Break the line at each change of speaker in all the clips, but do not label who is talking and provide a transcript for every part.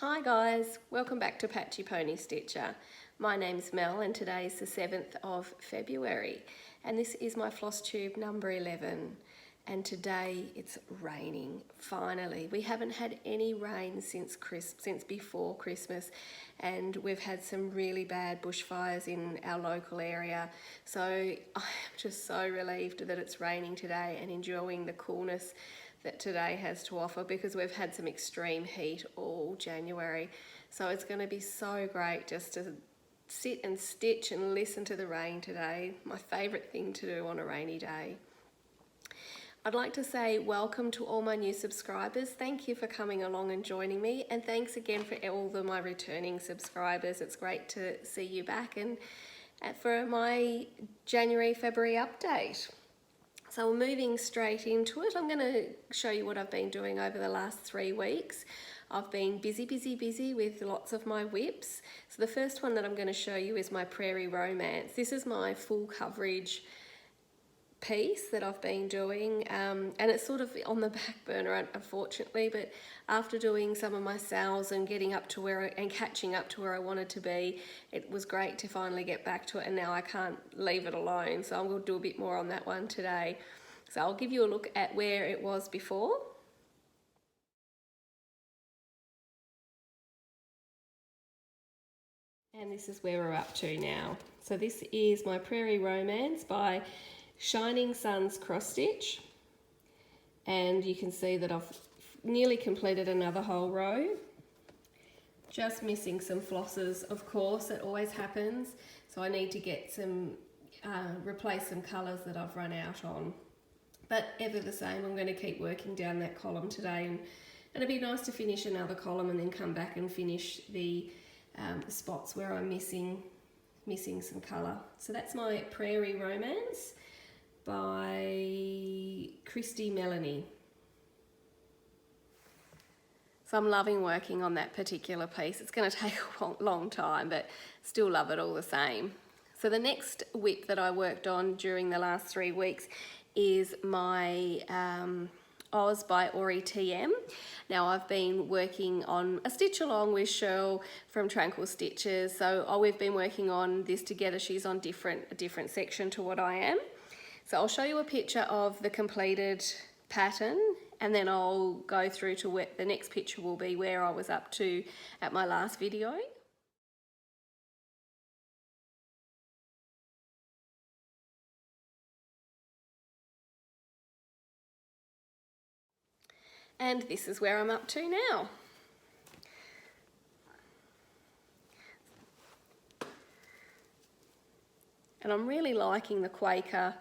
Hi guys, welcome back to Patchy Pony Stitcher. My name's Mel and today is the 7th of February and this is my floss tube number 11 and today it's raining, finally. We haven't had any rain since before Christmas and we've had some really bad bushfires in our local area, so I'm just so relieved that it's raining today and enjoying the coolness that today has to offer because we've had some extreme heat all January. So it's going to be so great just to sit and stitch and listen to the rain today. My favourite thing to do on a rainy day. I'd like to say welcome to all my new subscribers. Thank you for coming along and joining me, and thanks again for all of my returning subscribers. It's great to see you back and for my January-February update. So we're moving straight into it. I'm going to show you what I've been doing over the last 3 weeks. I've been busy with lots of my whips. So the first one that I'm going to show you is my Prairie Romance. This is my full coverage piece that I've been doing and it's sort of on the back burner unfortunately, but after doing some of my sales and getting up to where and catching up to where I wanted to be, it was great to finally get back to it, and now I can't leave it alone, so I'm going to do a bit more on that one today. So I'll give you a look at where it was before. And this is where we're up to now. So this is my Prairie Romance by Shinysuns cross stitch, and you can see that I've nearly completed another whole row. Just missing some flosses, of course, it always happens. So I need to get some, replace some colours that I've run out on. But ever the same, I'm going to keep working down that column today, and it'd be nice to finish another column and then come back and finish the spots where I'm missing some colour. So that's my Prairie Romance by Christy Melanie. So I'm loving working on that particular piece. It's going to take a long time, but still love it all the same. So the next whip that I worked on during the last 3 weeks is my Oz by Aury TM. Now I've been working on a stitch along with Cheryl from Tranquil Stitches. So we've been working on this together. She's on a different section to what I am. So I'll show you a picture of the completed pattern, and then I'll go through to where the next picture will be where I was up to at my last video. And this is where I'm up to now. And I'm really liking the Quaker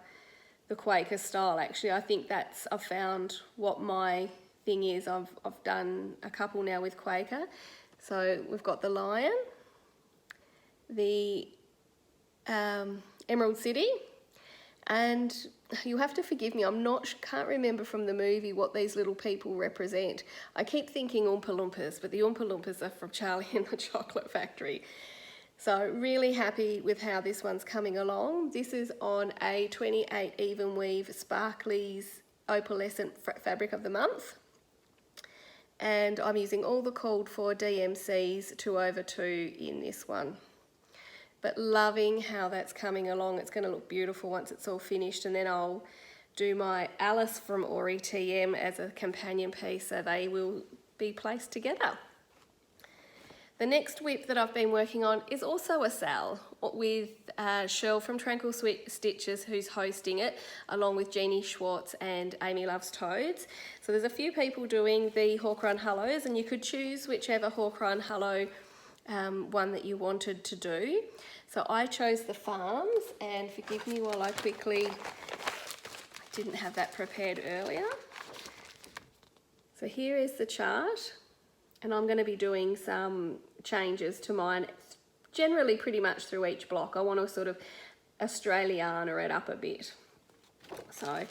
style. Actually, I think I've found what my thing is. I've done a couple now with Quaker. So we've got the lion, the Emerald City, and you have to forgive me, can't remember from the movie what these little people represent. I keep thinking Oompa Loompas, but the Oompa Loompas are from Charlie and the Chocolate Factory. So really happy with how this one's coming along. This is on a 28 even weave Sparkly's Opalescent Fabric of the Month. And I'm using all the called for DMCs 2/2 in this one. But loving how that's coming along. It's going to look beautiful once it's all finished, and then I'll do my Alice from Aury TM as a companion piece, so they will be placed together. The next whip that I've been working on is also a sal with Cheryl from Tranquil Stitches, who's hosting it, along with Jeannie Schwartz and Amy Loves Toads. So there's a few people doing the Hawk Run Hullos, and you could choose whichever Hawk Run Hullo one that you wanted to do. So I chose the Farms, and forgive me while I didn't have that prepared earlier. So here is the chart, and I'm going to be doing some changes to mine, generally pretty much through each block. I want to sort of Australiana it up a bit. So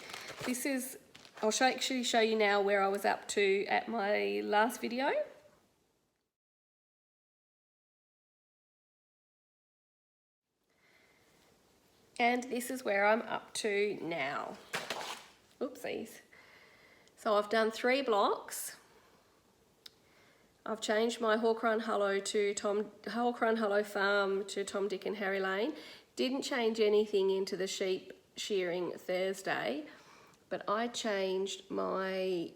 this is, I'll actually show you now where I was up to at my last video. And this is where I'm up to now. Oopsies. So I've done 3 blocks. I've changed my Hawk Run Hollow Farm to Tom, Dick and Harry Lane. Didn't change anything into the sheep shearing Thursday, but I changed my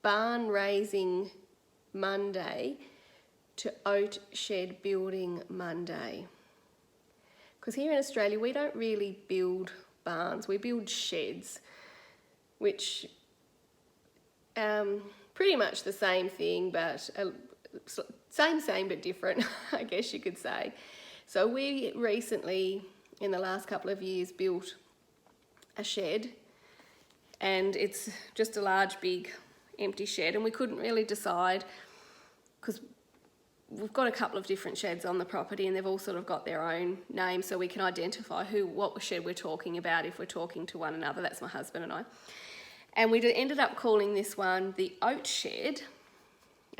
barn raising Monday to oat shed building Monday. Because here in Australia, we don't really build barns, we build sheds, which pretty much the same thing, but same but different, I guess you could say. So we recently, in the last couple of years, built a shed, and it's just a large, big, empty shed, and we couldn't really decide because we've got a couple of different sheds on the property and they've all sort of got their own name, so we can identify what shed we're talking about if we're talking to one another. That's my husband and I. And we ended up calling this one the oat shed.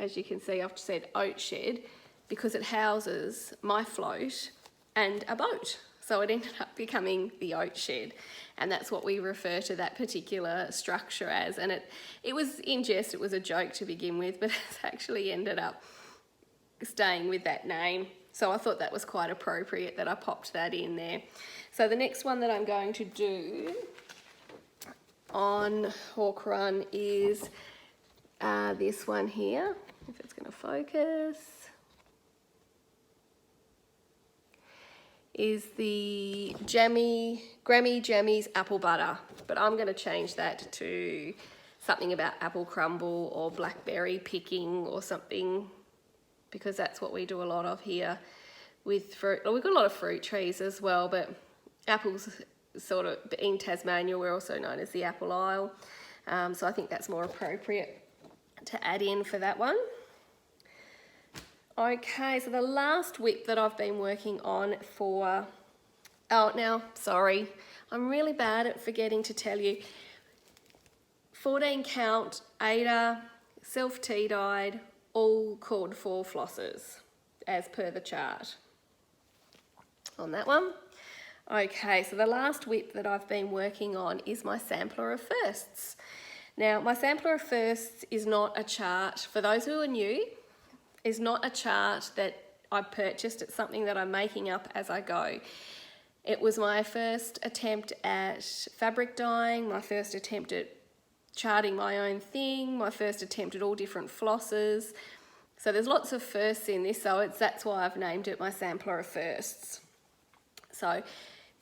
As you can see, I've said oat shed because it houses my float and a boat. So it ended up becoming the oat shed, and that's what we refer to that particular structure as. And it was in jest, it was a joke to begin with, but it's actually ended up staying with that name. So I thought that was quite appropriate that I popped that in there. So the next one that I'm going to do on Hawk Run is this one here, if it's going to focus, is the Grammy Jammies apple butter, but I'm going to change that to something about apple crumble or blackberry picking or something, because that's what we do a lot of here with fruit. Well, we've got a lot of fruit trees as well, but apples sort of, in Tasmania, we're also known as the apple isle. So I think that's more appropriate to add in for that one. Okay, so the last whip that I've been working on for, I'm really bad at forgetting to tell you, 14 count, Ada, self tea-dyed, all called for flosses, as per the chart on that one. Okay, so the last whip that I've been working on is my sampler of firsts. Now, my sampler of firsts is not a chart, for those who are new, is not a chart that I purchased. It's something that I'm making up as I go. It was my first attempt at fabric dyeing, my first attempt at charting my own thing, my first attempt at all different flosses. So there's lots of firsts in this, so that's why I've named it my sampler of firsts. So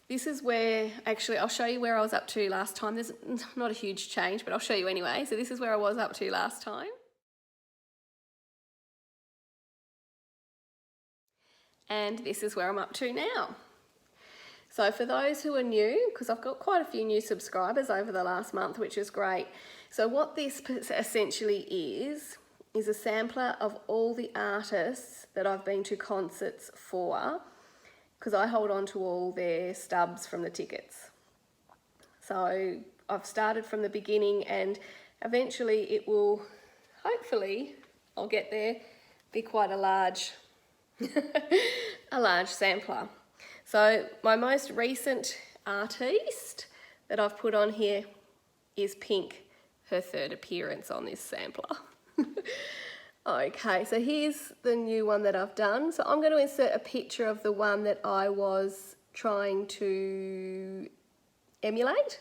this is where, actually, I'll show you where I was up to last time. There's not a huge change, but I'll show you anyway. So this is where I was up to last time. And this is where I'm up to now. So for those who are new, because I've got quite a few new subscribers over the last month, which is great. So what this essentially is a sampler of all the artists that I've been to concerts for, because I hold on to all their stubs from the tickets. So I've started from the beginning, and eventually it will, hopefully, I'll get there, be quite a large sampler. So my most recent artiste that I've put on here is Pink, her third appearance on this sampler. Okay, so here's the new one that I've done. So I'm going to insert a picture of the one that I was trying to emulate.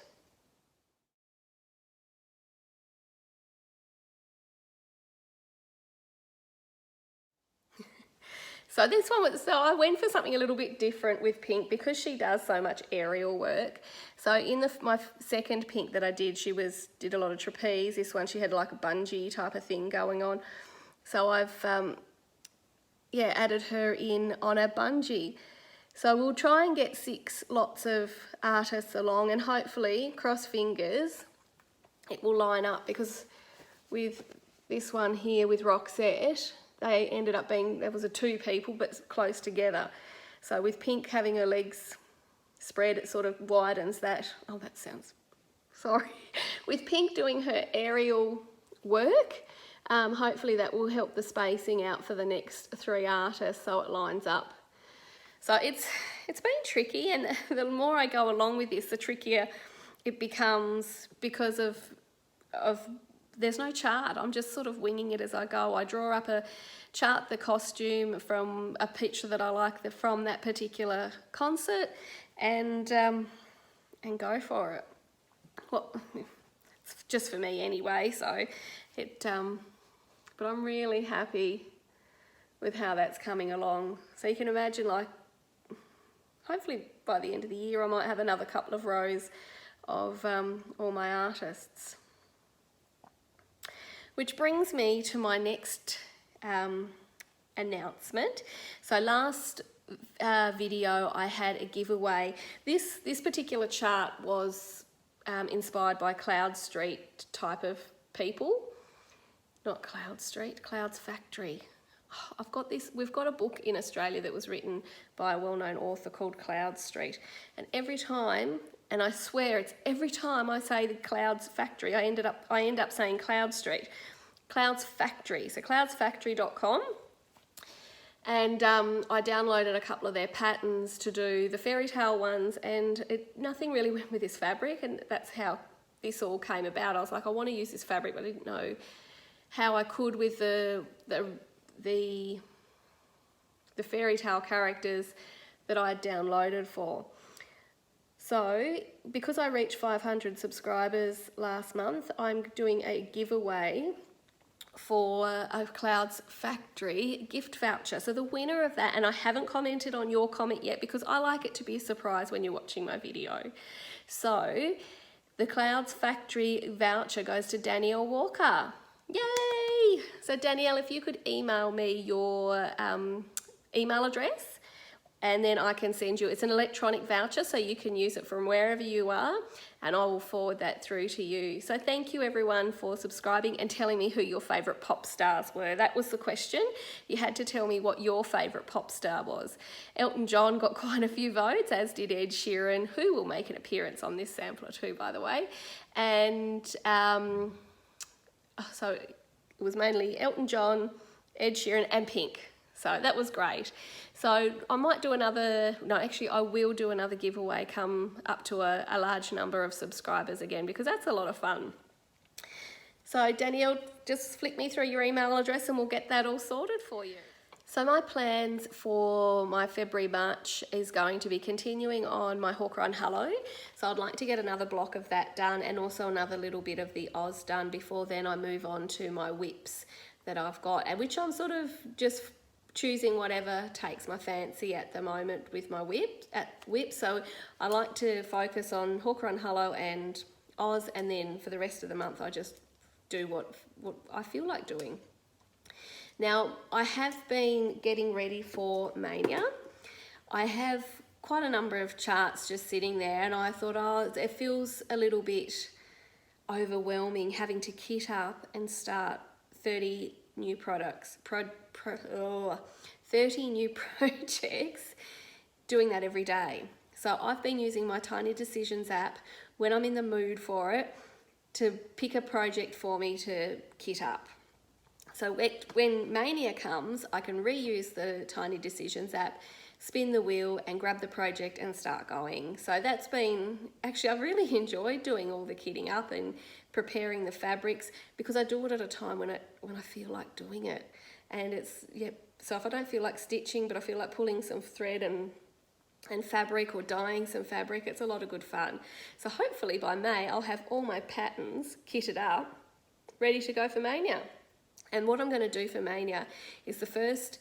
So this one was, so I went for something a little bit different with Pink because she does so much aerial work. So in my second Pink that I did, she did a lot of trapeze. This one she had like a bungee type of thing going on. So I've added her in on a bungee. So we'll try and get 6 lots of artists along, and hopefully, cross fingers, it will line up, because with this one here with Roxette, they ended up being, there was 2 people but close together. So with Pink having her legs spread, it sort of widens that. Oh, that sounds, sorry. With Pink doing her aerial work, hopefully that will help the spacing out for the next 3 artists so it lines up. So it's been tricky, and the more I go along with this, the trickier it becomes, because of there's no chart. I'm just sort of winging it as I go. I draw up a chart, the costume from a picture that I like from that particular concert, and go for it. Well, it's just for me anyway. So but I'm really happy with how that's coming along. So you can imagine, like, hopefully by the end of the year I might have another couple of rows of all my artists. Which brings me to my next announcement. So last video I had a giveaway. This particular chart was inspired by Cloud Street type of people. Not Cloud Street, Cloud's Factory. I've got this, we've got a book in Australia that was written by a well-known author called Cloud Street. And every time, and I swear it's every time I say the Cloud's Factory, I end up saying Cloud Street. Cloud's Factory, so cloudsfactory.com. And I downloaded a couple of their patterns to do the fairy tale ones, and nothing really went with this fabric, and that's how this all came about. I was like, I want to use this fabric, but I didn't know how I could with the fairy tale characters that I had downloaded for. So because I reached 500 subscribers last month, I'm doing a giveaway for a Clouds Factory gift voucher. So the winner of that, and I haven't commented on your comment yet because I like it to be a surprise when you're watching my video. So the Clouds Factory voucher goes to Danielle Walker. Yay! So Danielle, if you could email me your email address, and then I can send you, it's an electronic voucher, so you can use it from wherever you are, and I will forward that through to you. So thank you everyone for subscribing and telling me who your favourite pop stars were. That was the question. You had to tell me what your favourite pop star was. Elton John got quite a few votes, as did Ed Sheeran, who will make an appearance on this sampler too, by the way. And so it was mainly Elton John, Ed Sheeran and Pink. So that was great. So I might do another, no, actually I will do another giveaway come up to a large number of subscribers again, because that's a lot of fun. So Danielle, just flick me through your email address and we'll get that all sorted for you. So my plans for my February March is going to be continuing on my Hawk Run Hello. So I'd like to get another block of that done and also another little bit of the Oz done before then I move on to my whips that I've got, and which I'm sort of just choosing whatever takes my fancy at the moment with my whip. So I like to focus on Hawk Run Hello and Oz, and then for the rest of the month I just do what I feel like doing. Now, I have been getting ready for Mania. I have quite a number of charts just sitting there, and I thought, oh, it feels a little bit overwhelming having to kit up and start 30 new products, 30 new projects, doing that every day. So I've been using my Tiny Decisions app when I'm in the mood for it to pick a project for me to kit up. So when Mania comes, I can reuse the Tiny Decisions app, spin the wheel and grab the project and start going. So that's been, actually I've really enjoyed doing all the kitting up and preparing the fabrics, because I do it at a time when I feel like doing it. And it's, yeah, so if I don't feel like stitching, but I feel like pulling some thread and fabric or dyeing some fabric, it's a lot of good fun. So hopefully by May, I'll have all my patterns kitted up, ready to go for Mania. And what I'm going to do for Mania is the first,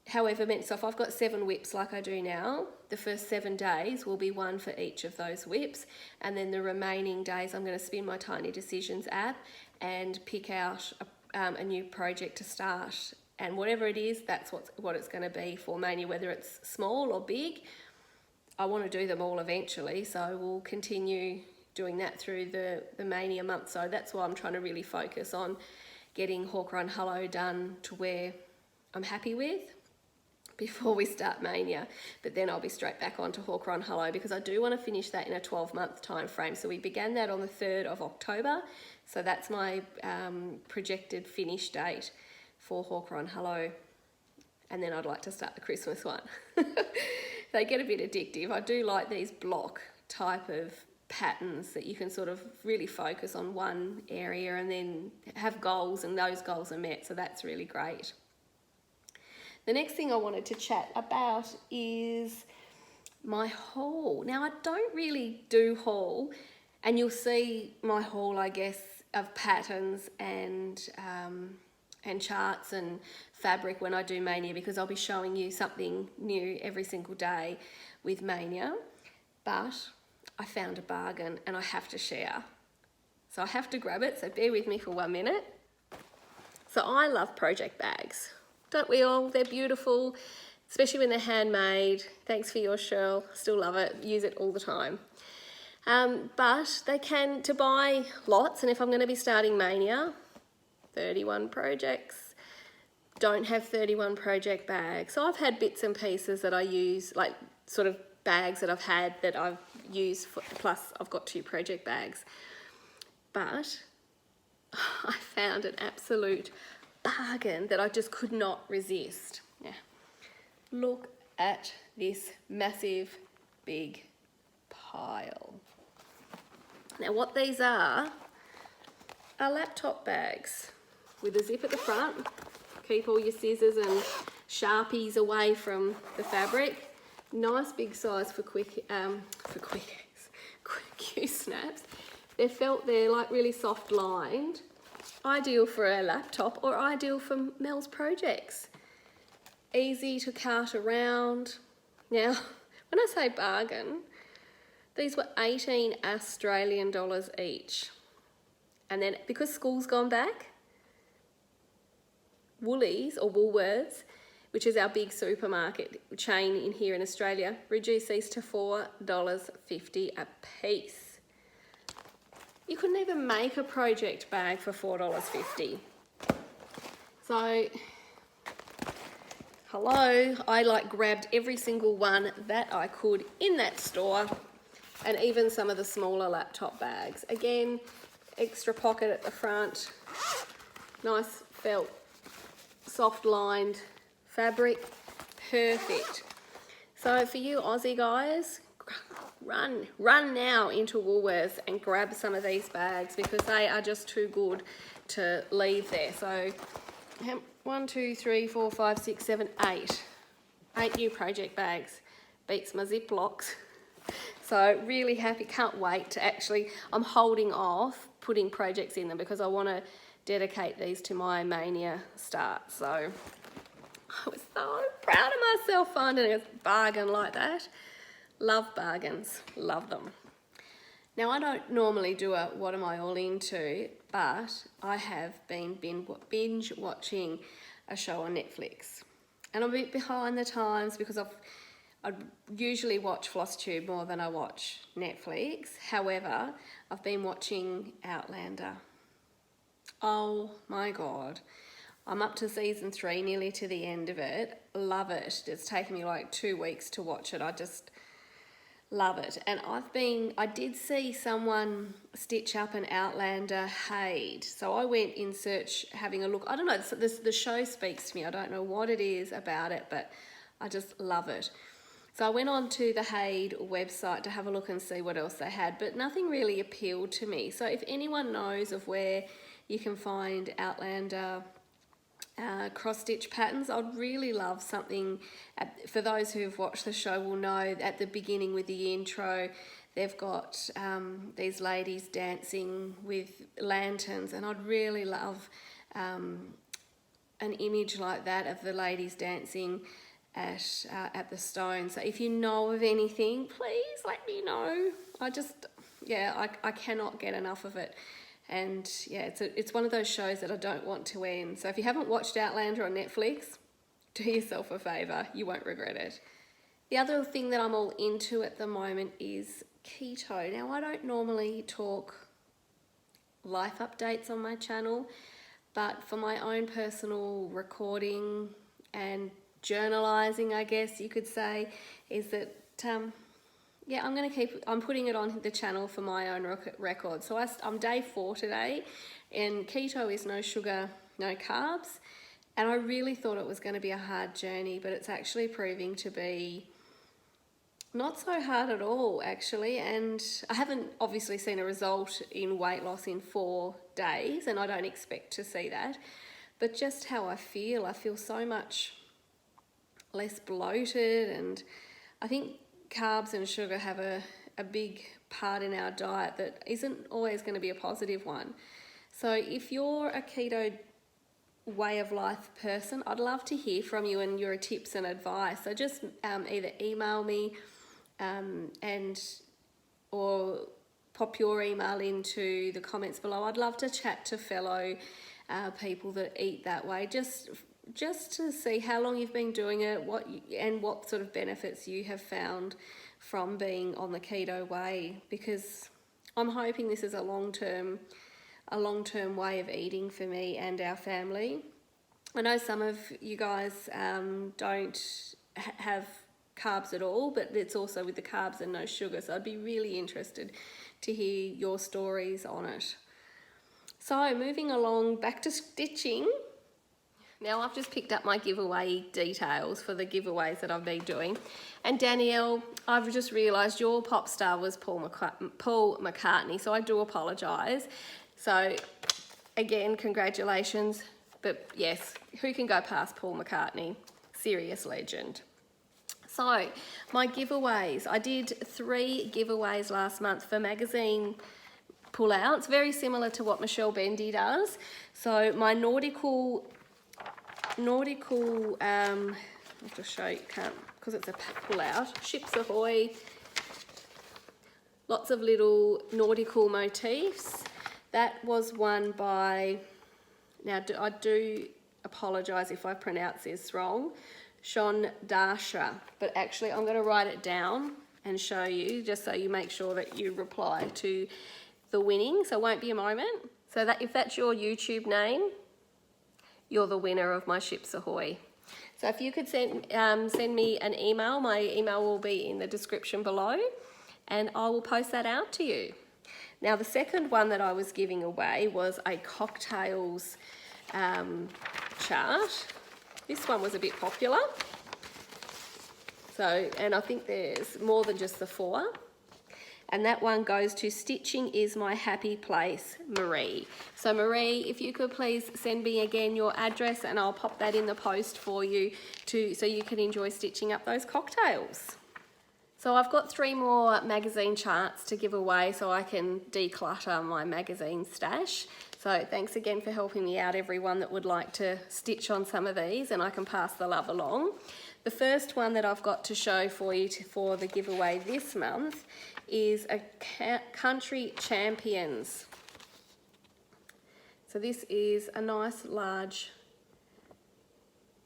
however many, so if I've got 7 whips like I do now, the first 7 days will be one for each of those whips. And then the remaining days, I'm going to spin my Tiny Decisions app and pick out a new project to start. And whatever it is, that's what it's going to be for Mania, whether it's small or big. I want to do them all eventually, so we'll continue doing that through the Mania month. So that's why I'm trying to really focus on getting Hawk Run Hello done to where I'm happy with before we start Mania. But then I'll be straight back onto Hawk Run Hello, because I do want to finish that in a 12-month time frame. So we began that on the 3rd of October. So that's my projected finish date for Hawk Run Hello. And then I'd like to start the Christmas one. They get a bit addictive. I do like these block type of patterns that you can sort of really focus on one area and then have goals, and those goals are met, so that's really great. The next thing I wanted to chat about is my haul. Now, I don't really do haul, and you'll see my haul, I guess, of patterns and charts and fabric when I do Mania, because I'll be showing you something new every single day with Mania. But I found a bargain and I have to share. So I have to grab it, so bear with me for 1 minute. So I love project bags. Don't we all? They're beautiful, especially when they're handmade. Thanks for yours, Cheryl. Still love it. Use it all the time. But they can, to buy lots, and if I'm going to be starting Mania, 31 projects, don't have 31 project bags. So I've had bits and pieces that I use, like sort of bags that I've had that I've used, plus I've got 2 project bags. But I found an absolute bargain that I just could not resist. Now, look at this massive big pile. Now what these are laptop bags with a zip at the front. Keep all your scissors and Sharpies away from the fabric. Nice big size for quick use snaps. They're felt, they're like really soft lined. Ideal for a laptop or ideal for Mel's projects. Easy to cart around. Now, when I say bargain, these were 18 Australian dollars each. And then because school's gone back, Woolies or Woolworths, which is our big supermarket chain in here in Australia, reduced these to $4.50 a piece. You couldn't even make a project bag for $4.50. So, hello, I grabbed every single one that I could in that store, and even some of the smaller laptop bags. Again, extra pocket at the front, nice felt, soft lined fabric, perfect. So for you Aussie guys, run now into Woolworths and grab some of these bags, because they are just too good to leave there. So 1, 2, 3, 4, 5, 6, 7, 8. 8 new project bags. Beats my Ziplocs. So really happy, can't wait to actually, I'm holding off putting projects in them because I want to dedicate these to my Mania start. So I was so proud of myself finding a bargain like that. Love bargains, love them. Now I don't normally do a what am I all into, but I have been binge watching a show on Netflix. And I'm a bit behind the times because I usually watch FlossTube more than I watch Netflix. However, I've been watching Outlander. Oh my God. I'm up to season 3, nearly to the end of it. Love it. It's taken me like 2 weeks to watch it. I just love it. And I did see someone stitch up an Outlander Haid. So I went in search, having a look. I don't know, the show speaks to me. I don't know what it is about it, but I just love it. So I went on to the Haid website to have a look and see what else they had, but nothing really appealed to me. So if anyone knows of where you can find Outlander cross-stitch patterns, I'd really love something. For those who have watched the show will know at the beginning with the intro, they've got these ladies dancing with lanterns, and I'd really love an image like that of the ladies dancing at the stone. So if you know of anything, please let me know. I cannot get enough of it. And yeah, it's one of those shows that I don't want to end. So if you haven't watched Outlander on Netflix, do yourself a favour, you won't regret it. The other thing that I'm all into at the moment is keto. Now I don't normally talk life updates on my channel, but for my own personal recording and journalizing, I guess you could say, is that I'm putting it on the channel for my own record. So I'm day 4 today, and keto is no sugar, no carbs. And I really thought it was going to be a hard journey, but it's actually proving to be Not so hard at all, actually, and I haven't obviously seen a result in weight loss in 4 days, and I don't expect to see that, but just how I feel so much less bloated, and I think carbs and sugar have a big part in our diet that isn't always going to be a positive one. So if you're a keto way of life person, I'd love to hear from you and your tips and advice. So just either email me or pop your email into the comments below. I'd love to chat to fellow people that eat that way, just to see how long you've been doing it, what sort of benefits you have found from being on the keto way, because I'm hoping this is a long-term way of eating for me and our family. I know some of you guys don't have carbs at all, but it's also with the carbs and no sugar, so I'd be really interested to hear your stories on it. So moving along, back to stitching. Now I've just picked up my giveaway details for the giveaways that I've been doing. And Danielle, I've just realised your pop star was Paul McCartney, so I do apologise. So again, congratulations. But yes, who can go past Paul McCartney? Serious legend. So my giveaways, I did 3 giveaways last month for magazine pullouts, very similar to what Michelle Bendy does. So my nautical I'll just show you, can't, because it's a pull-out. Ships Ahoy, lots of little nautical motifs. That was won by, now I do apologise if I pronounce this wrong, Sean Darsha, but actually I'm going to write it down and show you, just so you make sure that you reply to the winning, so it won't be a moment. So that if that's your YouTube name, you're the winner of my Ships Ahoy. So if you could send me an email, my email will be in the description below, and I will post that out to you. Now the second one that I was giving away was a cocktails chart. This one was a bit popular. So, and I think there's more than just the 4. And that one goes to Stitching Is My Happy Place, Marie. So Marie, if you could please send me again your address, and I'll pop that in the post for you so you can enjoy stitching up those cocktails. So I've got 3 more magazine charts to give away so I can declutter my magazine stash. So thanks again for helping me out, everyone that would like to stitch on some of these, and I can pass the love along. The first one that I've got to show for you for the giveaway this month is a Country Champions. So this is a nice large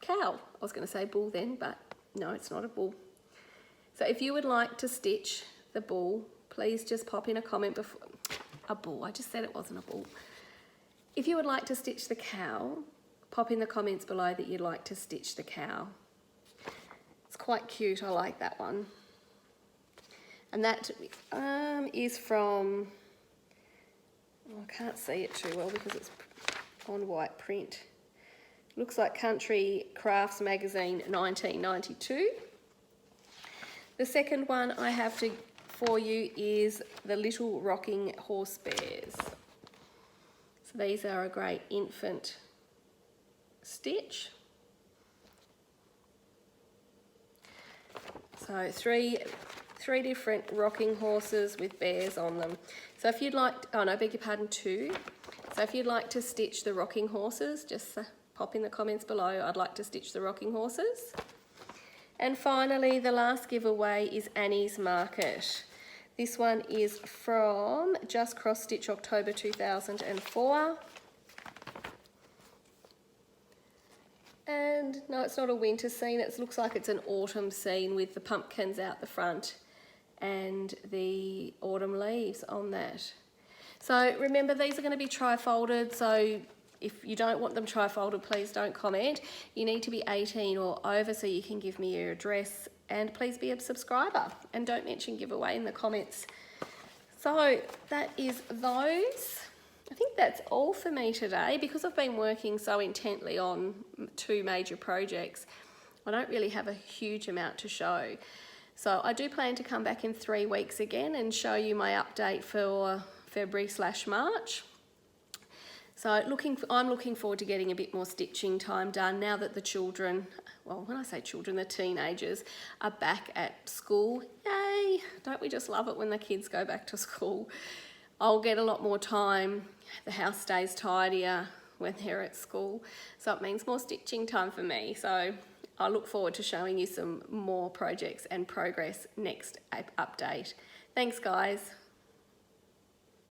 cow. I was going to say bull then, but no, it's not a bull. So if you would like to stitch the bull, please just pop in a comment before. A bull, I just said it wasn't a bull. If you would like to stitch the cow, pop in the comments below that you'd like to stitch the cow. It's quite cute, I like that one. And that is from, I can't see it too well because it's on white print. Looks like Country Crafts Magazine 1992. The second one I have for you is the Little Rocking Horse Bears. So these are a great infant stitch. So three different rocking horses with bears on them. So if you'd like, oh no, beg your pardon, 2. So if you'd like to stitch the rocking horses, just pop in the comments below, I'd like to stitch the rocking horses. And finally, the last giveaway is Annie's Market. This one is from Just Cross Stitch October 2004. And no, it's not a winter scene, it looks like it's an autumn scene with the pumpkins out the front and the autumn leaves on that. So remember, these are going to be tri-folded, so if you don't want them tri-folded, please don't comment. You need to be 18 or over so you can give me your address, and please be a subscriber and don't mention giveaway in the comments. So that is those. I think that's all for me today. Because I've been working so intently on 2 major projects, I don't really have a huge amount to show. So I do plan to come back in 3 weeks again and show you my update for February/March. So I'm looking forward to getting a bit more stitching time done now that the children, well, when I say children, the teenagers are back at school. Yay! Don't we just love it when the kids go back to school? I'll get a lot more time. The house stays tidier when they're at school. So it means more stitching time for me. So I look forward to showing you some more projects and progress next update. Thanks, guys.